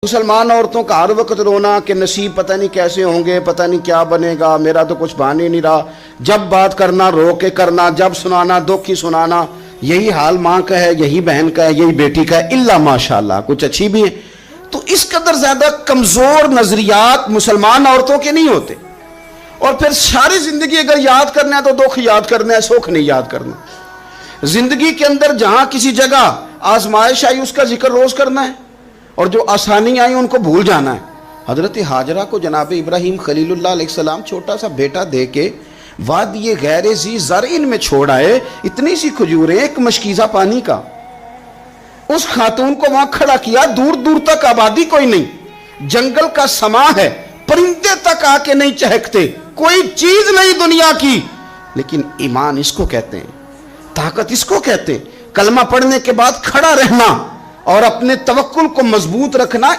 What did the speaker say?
مسلمان عورتوں کا ہر وقت رونا کہ نصیب پتہ نہیں کیسے ہوں گے، پتہ نہیں کیا بنے گا، میرا تو کچھ بن ہی نہیں رہا، جب بات کرنا رو کے کرنا، جب سنانا دکھ ہی سنانا۔ یہی حال ماں کا ہے، یہی بہن کا ہے، یہی بیٹی کا ہے، الا ماشاءاللہ کچھ اچھی بھی ہیں۔ تو اس قدر زیادہ کمزور نظریات مسلمان عورتوں کے نہیں ہوتے، اور پھر ساری زندگی اگر یاد کرنا ہے تو دکھ یاد کرنا ہے، سکھ نہیں یاد کرنا۔ زندگی کے اندر جہاں کسی جگہ آزمائش آئی اس کا ذکر روز کرنا ہے، اور جو آسانی آئی ان کو بھول جانا ہے۔ حضرت ہاجرہ کو جناب ابراہیم خلیل اللہ علیہ السلام چھوٹا سا بیٹا دے کے وادی غیر ذی زرعین میں چھوڑ آئے، اتنی سی کھجوریں، ایک مشکیزہ پانی کا۔ اس خاتون کو وہاں کھڑا کیا، دور دور تک آبادی کوئی نہیں، جنگل کا سما ہے، پرندے تک آ کے نہیں چہکتے، کوئی چیز نہیں دنیا کی، لیکن ایمان اس کو کہتے ہیں، طاقت اس کو کہتے ہیں، کلمہ پڑھنے کے بعد کھڑا رہنا اور اپنے توکل کو مضبوط رکھنا۔